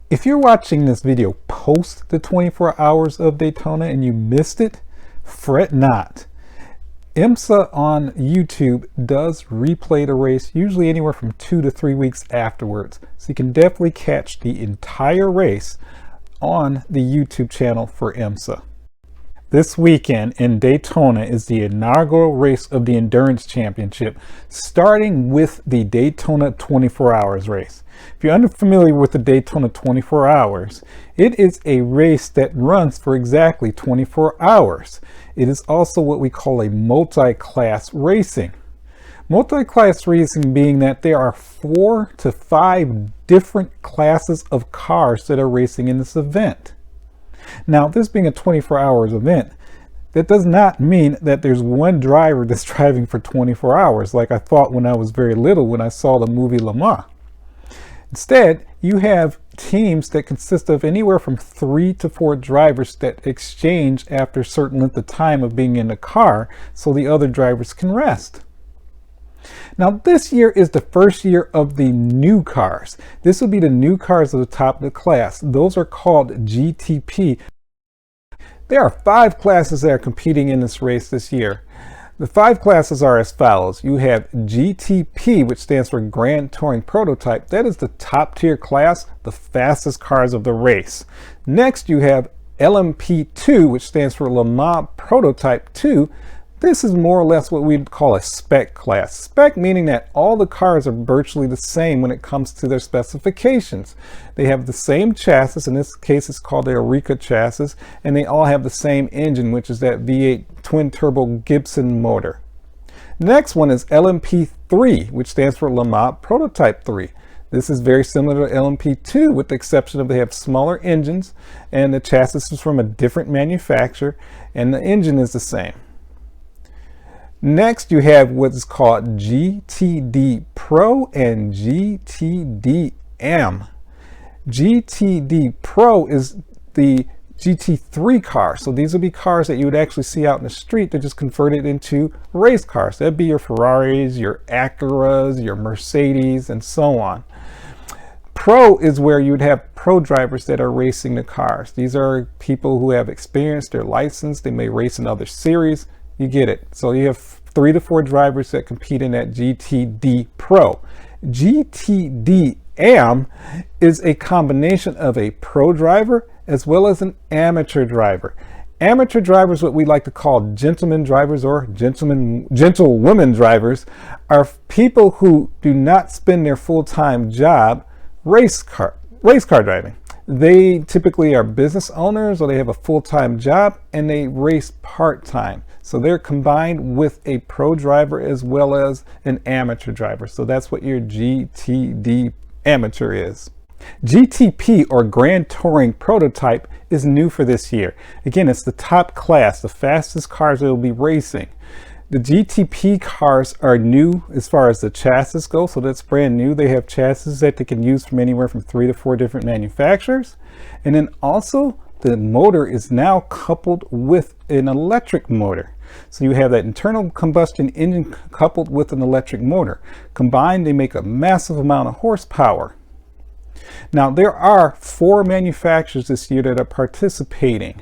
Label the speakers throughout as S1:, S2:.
S1: If you're watching this video post the 24 Hours of Daytona and you missed it, fret not. IMSA on YouTube does replay the race, usually anywhere from 2 to 3 weeks afterwards. So you can definitely catch the entire race on the YouTube channel for IMSA. This weekend in Daytona is the inaugural race of the Endurance Championship, starting with the Daytona 24 Hours race. If you're unfamiliar with the Daytona 24 Hours, it is a race that runs for exactly 24 hours. It is also what we call a multi-class racing. Multi-class racing being that there are 4 to 5 different classes of cars that are racing in this event. Now, this being a 24 hours event, that does not mean that there's one driver that's driving for 24 hours like I thought when I was very little when I saw the movie Le Mans. Instead, you have teams that consist of anywhere from 3 to 4 drivers that exchange after a certain length of time of being in the car so the other drivers can rest. Now, this year is the first year of the new cars. This will be the new cars at the top of the class. Those are called GTP. There are 5 classes that are competing in this race this year. The 5 classes are as follows. You have GTP, which stands for Grand Touring Prototype. That is the top tier class, the fastest cars of the race. Next, you have LMP2, which stands for Le Mans Prototype 2. This is more or less what we'd call a spec class. Spec meaning that all the cars are virtually the same when it comes to their specifications. They have the same chassis, in this case it's called the Eureka chassis, and they all have the same engine, which is that V8 twin turbo Gibson motor. Next one is LMP3, which stands for Le Mans Prototype 3. This is very similar to LMP2 with the exception of they have smaller engines and the chassis is from a different manufacturer and the engine is the same. Next, you have what is called GTD Pro and GTDM. GTD Pro is the GT3 car. So these would be cars that you would actually see out in the street that just converted into race cars. That'd be your Ferraris, your Acuras, your Mercedes, and so on. Pro is where you would have pro drivers that are racing the cars. These are people who have experience, they're licensed, they may race in other series. You get it. So you have 3 to 4 drivers that compete in that GTD Pro. GTDM is a combination of a pro driver as well as an amateur driver. Amateur drivers, what we like to call gentlemen drivers or gentlewomen drivers, are people who do not spend their full-time job race car driving. They typically are business owners or they have a full-time job and they race part-time. So they're combined with a pro driver as well as an amateur driver. So that's what your GTD amateur is. GTP or Grand Touring Prototype is new for this year. Again, it's the top class, the fastest cars that will be racing. The GTP cars are new as far as the chassis go, so that's brand new. They have chassis that they can use from anywhere from 3 to 4 different manufacturers. And then also the motor is now coupled with an electric motor. So you have that internal combustion engine coupled with an electric motor. Combined, they make a massive amount of horsepower. Now, there are 4 manufacturers this year that are participating.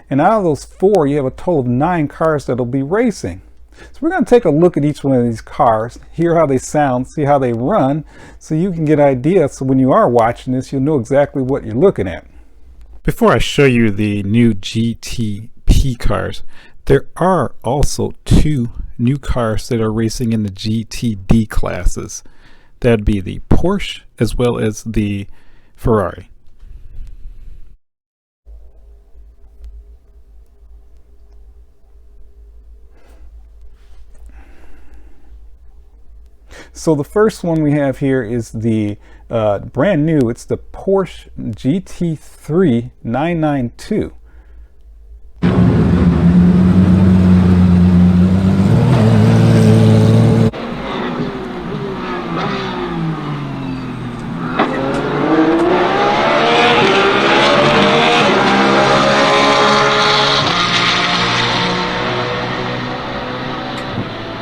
S1: And out of those 4, you have a total of 9 cars that will be racing. So we're going to take a look at each one of these cars, hear how they sound, see how they run, so you can get an idea. So when you are watching this, you'll know exactly what you're looking at. Before I show you the new GTP cars, there are also 2 new cars that are racing in the GTD classes. That'd be the Porsche as well as the Ferrari. So the first one we have here is the brand new, it's the Porsche GT3 992.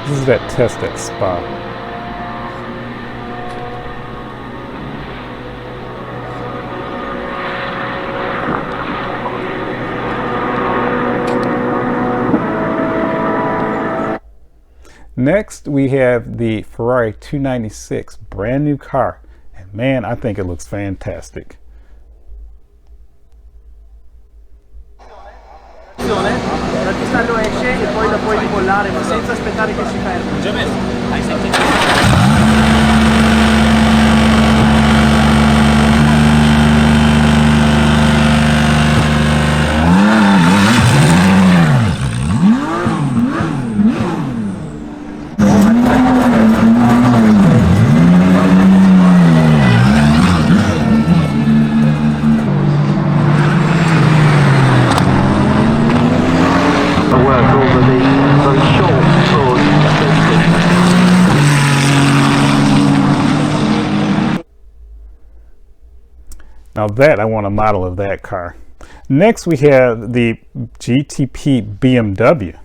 S1: This is that test at Spa. Next, we have the Ferrari 296, brand new car. And man, I think it looks fantastic.
S2: La pista lo esce e poi la puoi ribollare, ma senza aspettare che si fermi.
S1: Now that I want a model of that car. Next we have the GTP BMW.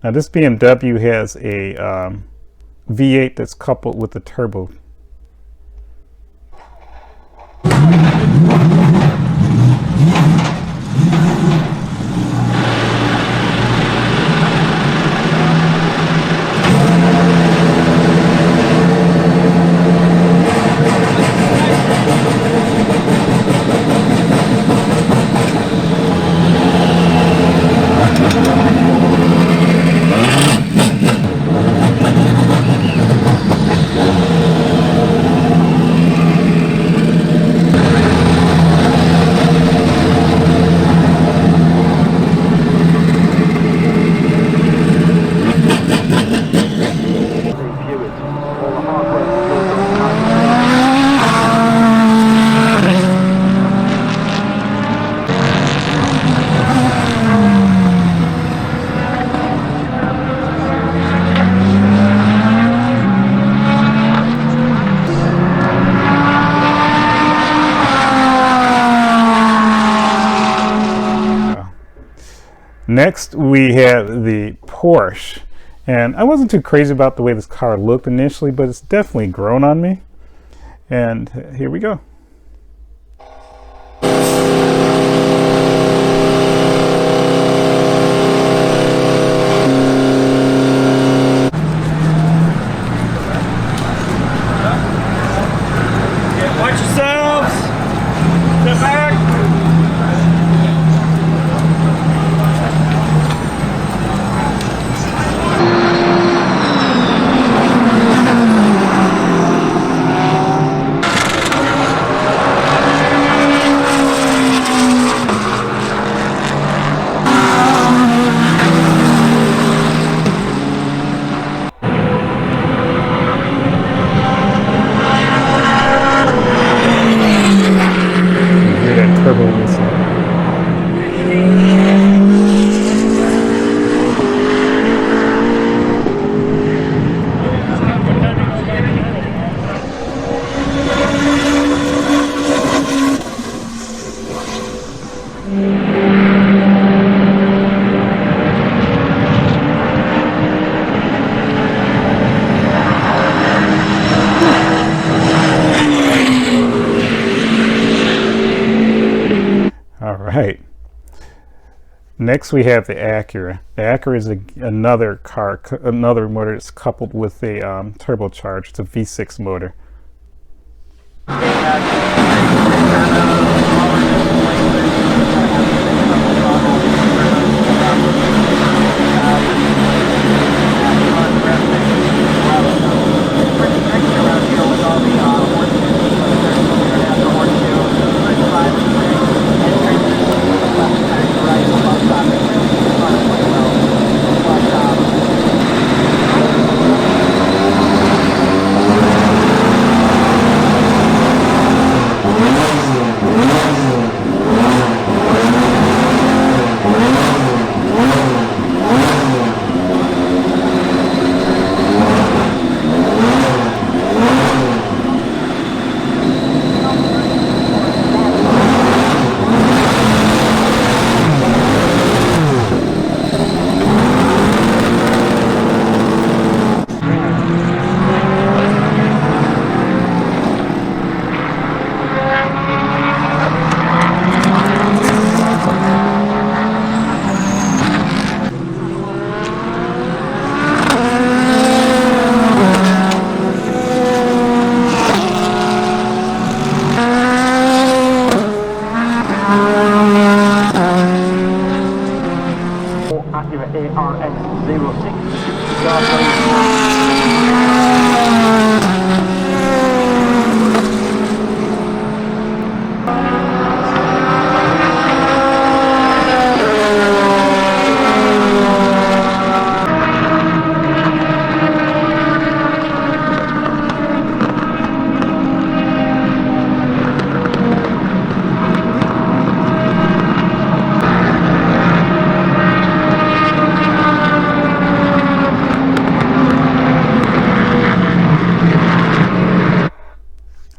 S1: Now this BMW has a V8 that's coupled with a turbo. Next, we have the Porsche. And I wasn't too crazy about the way this car looked initially, but it's definitely grown on me. And here we go.
S2: Watch yourselves! Step back!
S1: All right. Next, we have the Acura. The Acura is another car, another motor that's coupled with a turbocharged. It's a V6 motor.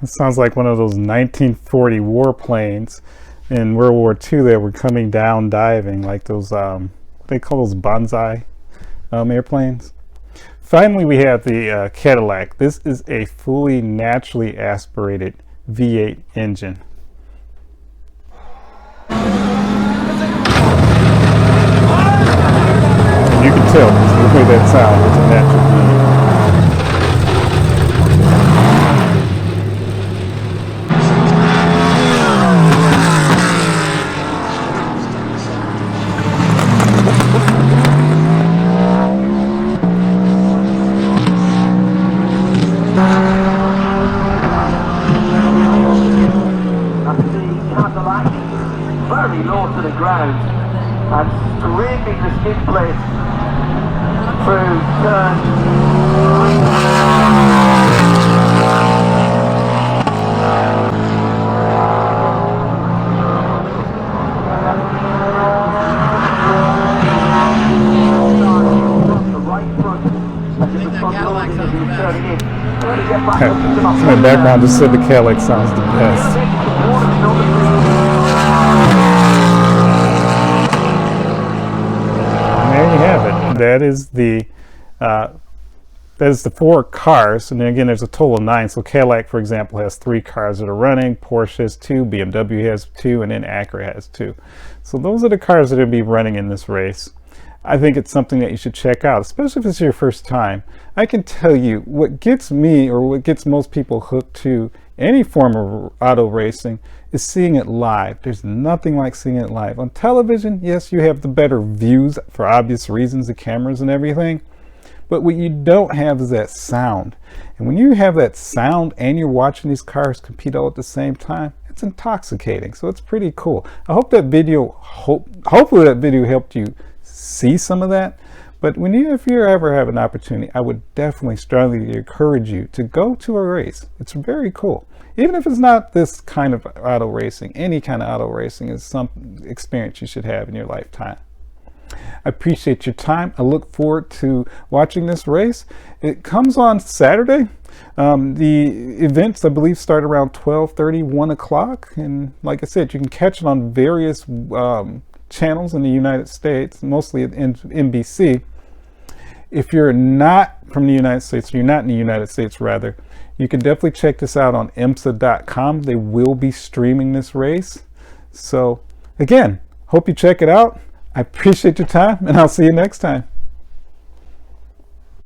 S1: It sounds like one of those 1940 warplanes in World War II that were coming down diving, like those, they call those bonsai airplanes. Finally, we have the Cadillac. This is a fully naturally aspirated V8 engine. And you can tell, because the way that sounds, it's a natural V8.
S3: Very low to the ground and scraping the skid plate through
S1: In the background just said the Cadillac sounds the best. That is the 4 cars, and then again there's a total of 9. So Cadillac, for example, has 3 cars that are running, Porsche has 2, BMW has 2, and then Acura has 2. So those are the cars that will be running in this race. I think it's something that you should check out, especially if it's your first time. I can tell you what gets me, or what gets most people hooked to any form of auto racing, is seeing it live. There's nothing like seeing it live. On television, yes, you have the better views for obvious reasons, the cameras and everything, but what you don't have is that sound. And when you have that sound and you're watching these cars compete all at the same time, it's intoxicating. So it's pretty cool. I hope that video, hopefully that video helped you see some of that. But if you ever have an opportunity, I would definitely strongly encourage you to go to a race. It's very cool. Even if it's not this kind of auto racing, any kind of auto racing is some experience you should have in your lifetime. I appreciate your time. I look forward to watching this race. It comes on Saturday. The events, I believe, start around 12:30, 1 o'clock. And like I said, you can catch it on various channels in the United States, mostly at NBC. If you're not from the United States, or you're not in the United States rather, you can definitely check this out on IMSA.com. They will be streaming this race. So again, hope you check it out. I appreciate your time, and I'll see you next time.